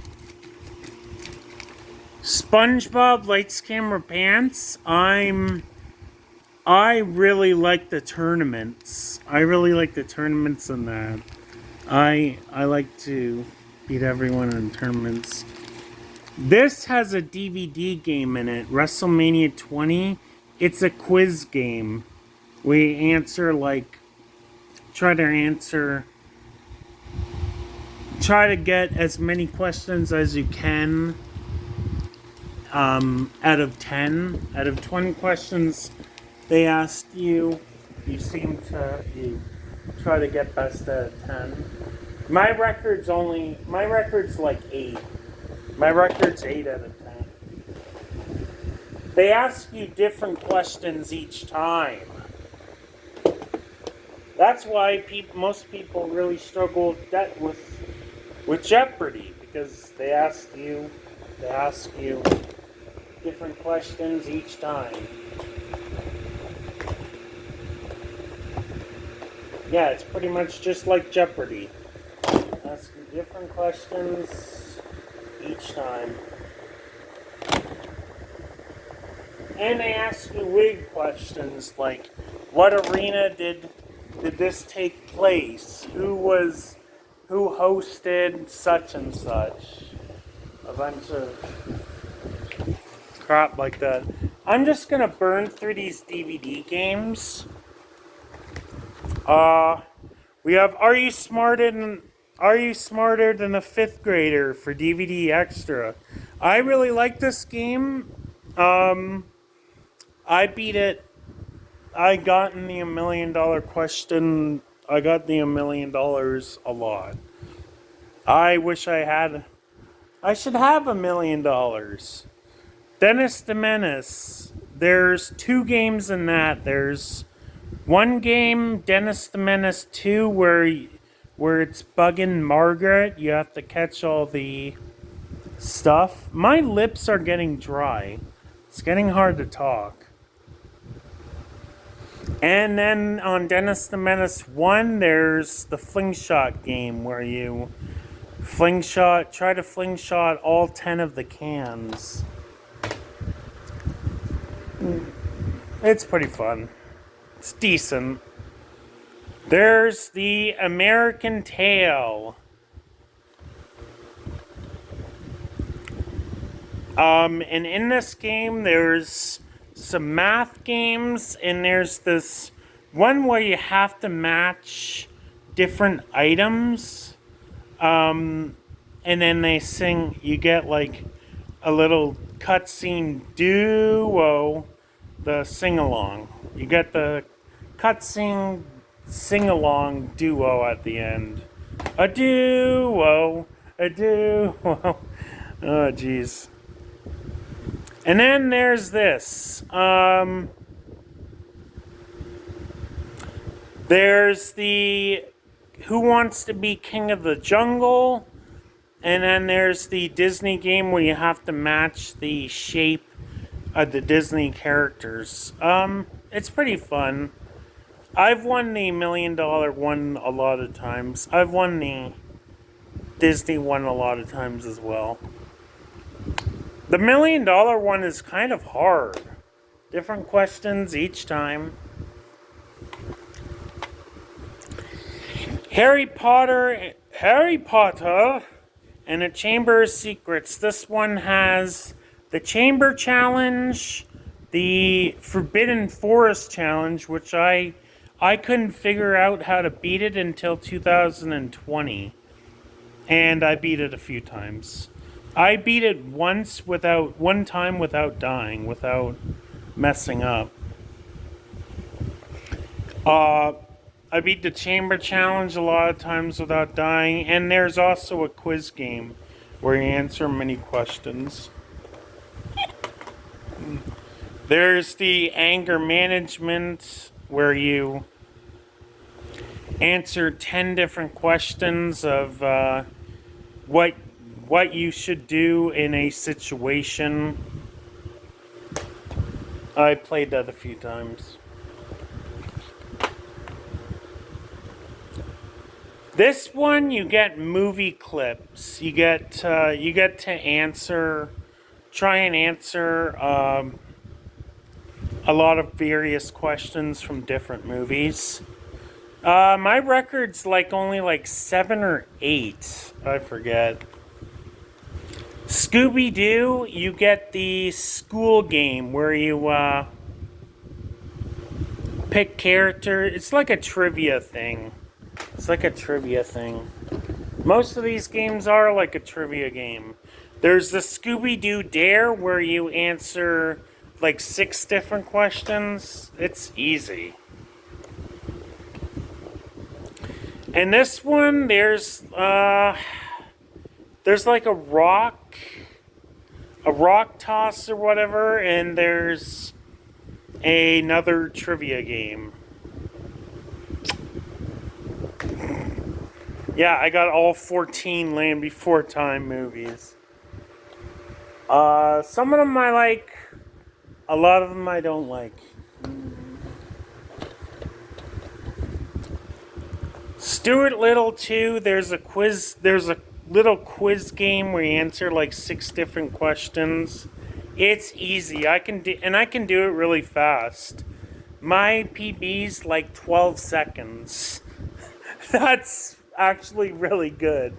SpongeBob Lights Camera Pants. I really like the tournaments. I really like the tournaments in that. I like to beat everyone in tournaments. This has a DVD game in it, Wrestlemania 20. It's a quiz game. We try to get as many questions as you can out of 10. Out of 20 questions they asked you, You seem to try to get best out of 10. My record's like 8. My record's 8 out of 10. They ask you different questions each time. That's why most people really struggle with Jeopardy, because they ask you different questions each time. Yeah, it's pretty much just like Jeopardy. Ask you different questions each time. And they ask you weird questions like, what arena did this take place? Who hosted such and such? A bunch of crap like that. I'm just gonna burn through these DVD games. We have Are You Smarter Than a Fifth Grader for DVD Extra. I really like this game. I beat it. I got in the $1 million question. I got the $1 million a lot. I wish I should have $1 million. Dennis the Menace. There's 2 games in that. There's one game, Dennis the Menace 2, where it's bugging Margaret. You have to catch all the stuff. My lips are getting dry. It's getting hard to talk. And then on Dennis the Menace 1, there's the fling shot game where you try to fling shot all 10 of the cans. It's pretty fun. It's decent. There's the American Tail. And in this game, there's some math games, and there's this one where you have to match different items. And then they sing, you get like a little cutscene duo, the sing-along. You get the cutscene sing-along duo at the end. A duo. Oh, jeez. And then there's this. There's the Who Wants to Be King of the Jungle? And then there's the Disney game where you have to match the shape of the Disney characters. It's pretty fun. I've won the $1 million one a lot of times. I've won the Disney one a lot of times as well. The $1 million one is kind of hard. Different questions each time. Harry Potter and the Chamber of Secrets. This one has the Chamber Challenge, the Forbidden Forest Challenge, which I couldn't figure out how to beat it until 2020. And I beat it a few times. I beat it one time without dying, without messing up. I beat the Chamber Challenge a lot of times without dying, and there's also a quiz game where you answer many questions. There's the anger management where you answer 10 different questions of what you should do in a situation. I played that a few times. This one, you get movie clips. You get to try and answer a lot of various questions from different movies. My record's only 7 or 8. I forget. Scooby-Doo, you get the school game where you pick character. It's like a trivia thing. Most of these games are like a trivia game. There's the Scooby-Doo Dare where you answer 6 different questions. It's easy. And this one, there's like a rock toss or whatever, and there's another trivia game. Yeah, I got all 14 Land Before Time movies. Some of them I like, a lot of them I don't like. Stuart Little 2, there's a little quiz game where you answer like 6 different questions. It's easy. I can do it really fast. My PB's like 12 seconds. That's actually really good.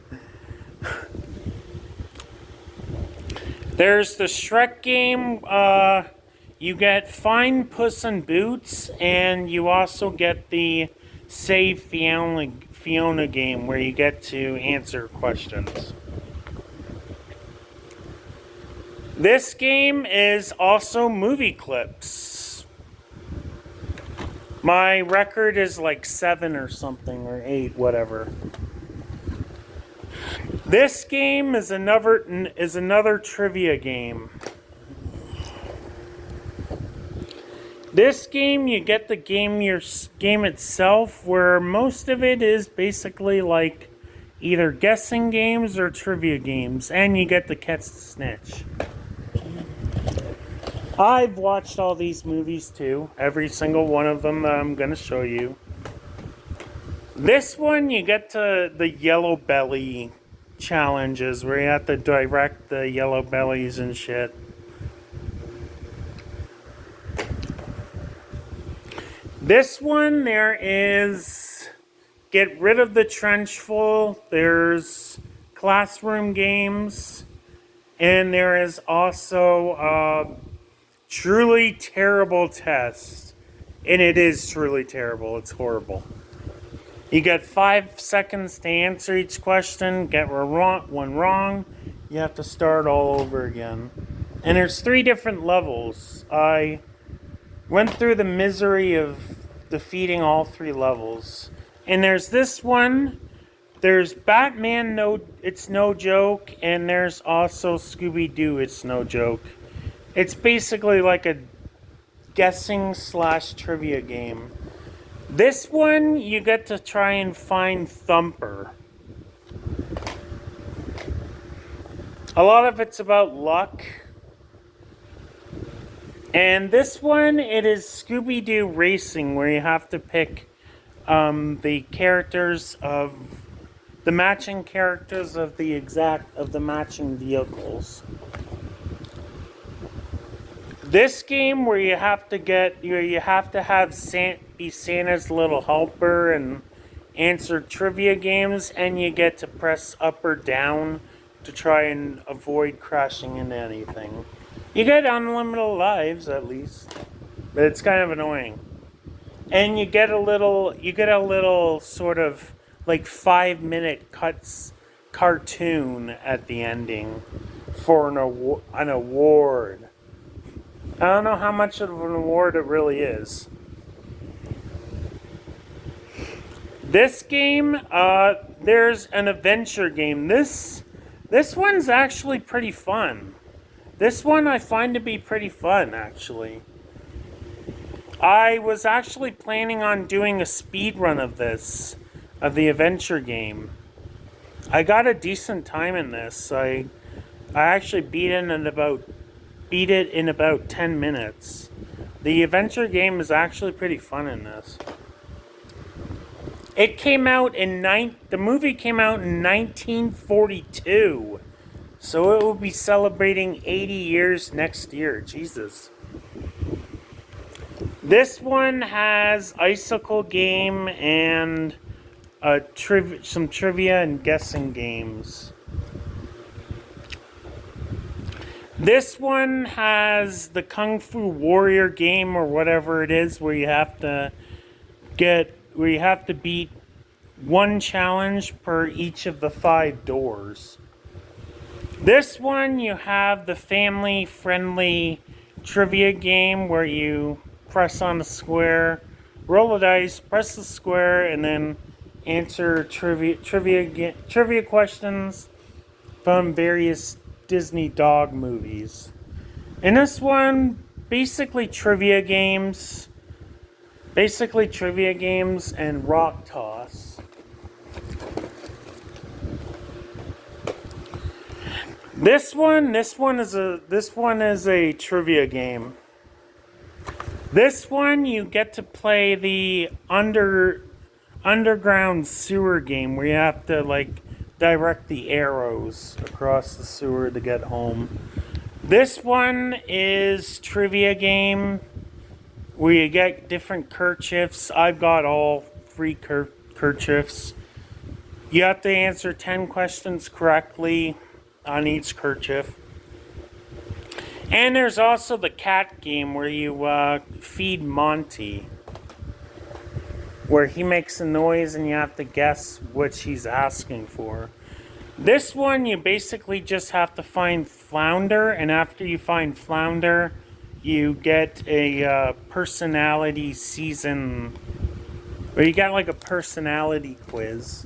There's the Shrek Game. You get Find Puss in Boots, and you also get the Save Fiona game where you get to answer questions. This game is also movie clips. My record is like 7 or something, or 8, whatever. This game is another trivia game. This game, you get the game itself, where most of it is basically like either guessing games or trivia games, and you get the catch the snitch. I've watched all these movies too, every single one of them that I'm going to show you. This one, you get to the yellow belly challenges, where you have to direct the yellow bellies and shit. This one, there is Get Rid of the Trenchful, there's Classroom Games, and there is also Truly Terrible Test. And it is truly terrible, it's horrible. You get 5 seconds to answer each question, get one wrong, you have to start all over again. And there's 3 different levels. I went through the misery of defeating all 3 levels. And there's this one, there's Batman, It's No Joke, and there's also Scooby-Doo, It's No Joke. It's basically like a guessing / trivia game. This one, you get to try and find Thumper. A lot of it's about luck. And this one, it is Scooby-Doo Racing, where you have to pick the matching characters of the matching vehicles. This game, where you have to be Santa's little helper and answer trivia games, and you get to press up or down to try and avoid crashing into anything. You get unlimited lives, at least, but it's kind of annoying. And you get a little sort of like 5-minute cartoon at the ending for an award. I don't know how much of an award it really is. This game, there's an adventure game. This one's actually pretty fun. This one I find to be pretty fun, actually. I was actually planning on doing a speed run of the adventure game. I got a decent time in this. I actually beat it in about 10 minutes. The adventure game is actually pretty fun in this. The movie came out in 1942. So it will be celebrating 80 years next year. Jesus. This one has Icicle Game and some trivia and guessing games. This one has the Kung Fu Warrior game, or whatever it is, where you have to beat one challenge per each of the 5 doors. This one, you have the family-friendly trivia game where you press on the square, roll the dice, press the square, and then answer trivia questions from various Disney dog movies. In this one, basically trivia games and rock toss. This one is a trivia game. This one you get to play the underground sewer game where you have to like direct the arrows across the sewer to get home. This one is trivia game where you get different kerchiefs. I've got all 3 kerchiefs. You have to answer 10 questions correctly on each kerchief. And there's also the cat game where you feed Monty, where he makes a noise and you have to guess what he's asking for. This one, you basically just have to find Flounder, and after you find Flounder, you get a personality season, or you got like a personality quiz.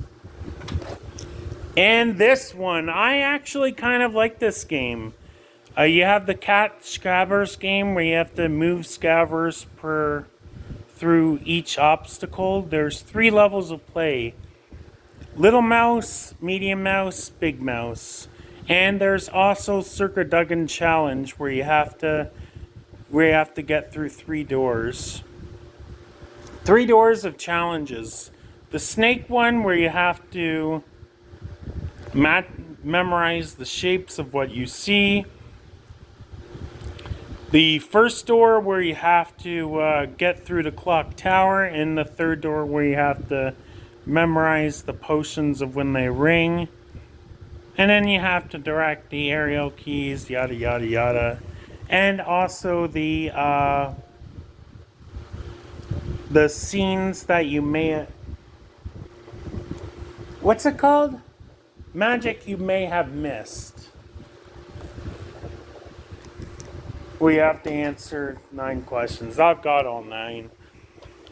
And this one, I actually kind of like this game. You have the cat Scrabbers game where you have to move Scrabbers through each obstacle. There's 3 levels of play. Little Mouse, Medium Mouse, Big Mouse. And there's also Circa Duggan Challenge where you have to get through 3 doors. 3 doors of challenges. The snake one where you have to memorize the shapes of what you see. The first door where you have to get through the clock tower, and the third door where you have to memorize the potions of when they ring. And then you have to direct the aerial keys, yada yada yada. And also the scenes that you may... What's it called? Magic you may have missed. We have to answer 9 questions. I've got all 9.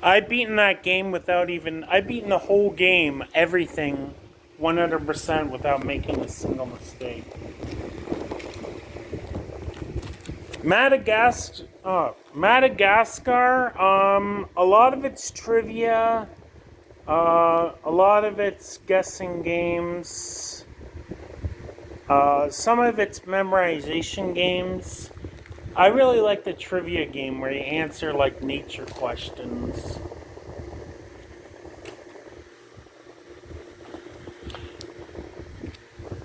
I've beaten that game I've beaten the whole game, everything, 100% without making a single mistake. Madagascar, a lot of it's trivia, a lot of it's guessing games, some of it's memorization games. I really like the trivia game where you answer like nature questions.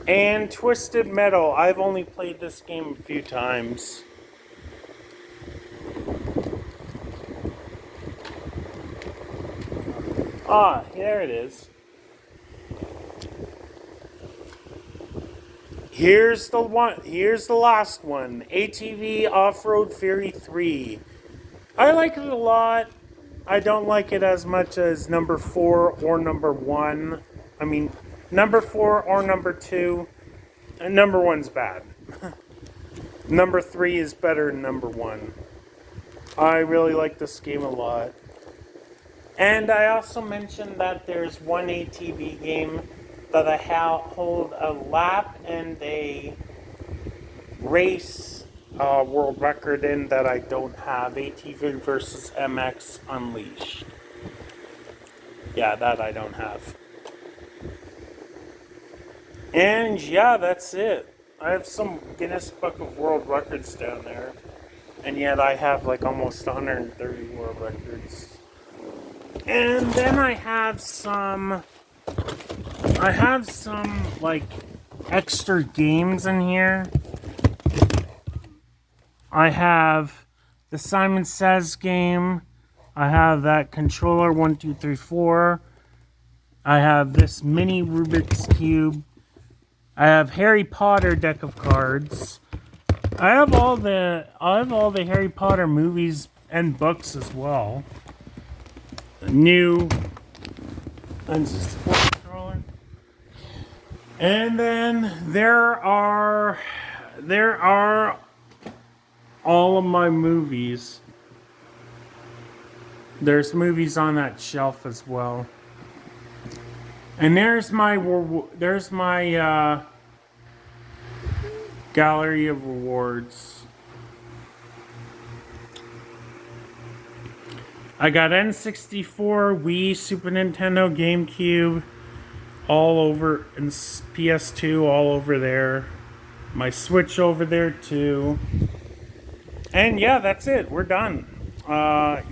And Twisted Metal. I've only played this game a few times. Ah, there it is. Here's the last one. ATV Off-Road Fury 3. I like it a lot. I don't like it as much as number 4 or number 1. I mean, number 4 or number 2. And number 1's bad. Number 3 is better than number 1. I really like this game a lot. And I also mentioned that there's one ATV game that I hold a lap and a race world record in that I don't have. ATV versus MX Unleashed. Yeah, that I don't have. And yeah, that's it. I have some Guinness Book of World Records down there. And yet I have like almost 130 world records. And then I have some like extra games in here. I have the Simon Says game. I have that controller 1, 2, 3, 4. I have this mini Rubik's Cube. I have Harry Potter deck of cards. I have all the Harry Potter movies and books as well. New controller. And then there are all of my movies. There's movies on that shelf as well. And there's my gallery of rewards. I got N64, Wii, Super Nintendo, GameCube, all over, and PS2 all over there. My Switch over there too. And yeah, that's it. We're done. That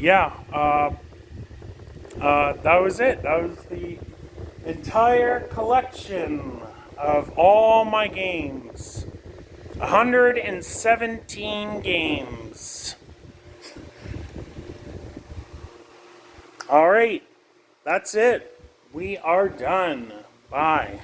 was it. That was the entire collection of all my games. 117 games. Alright, that's it. We are done. Bye.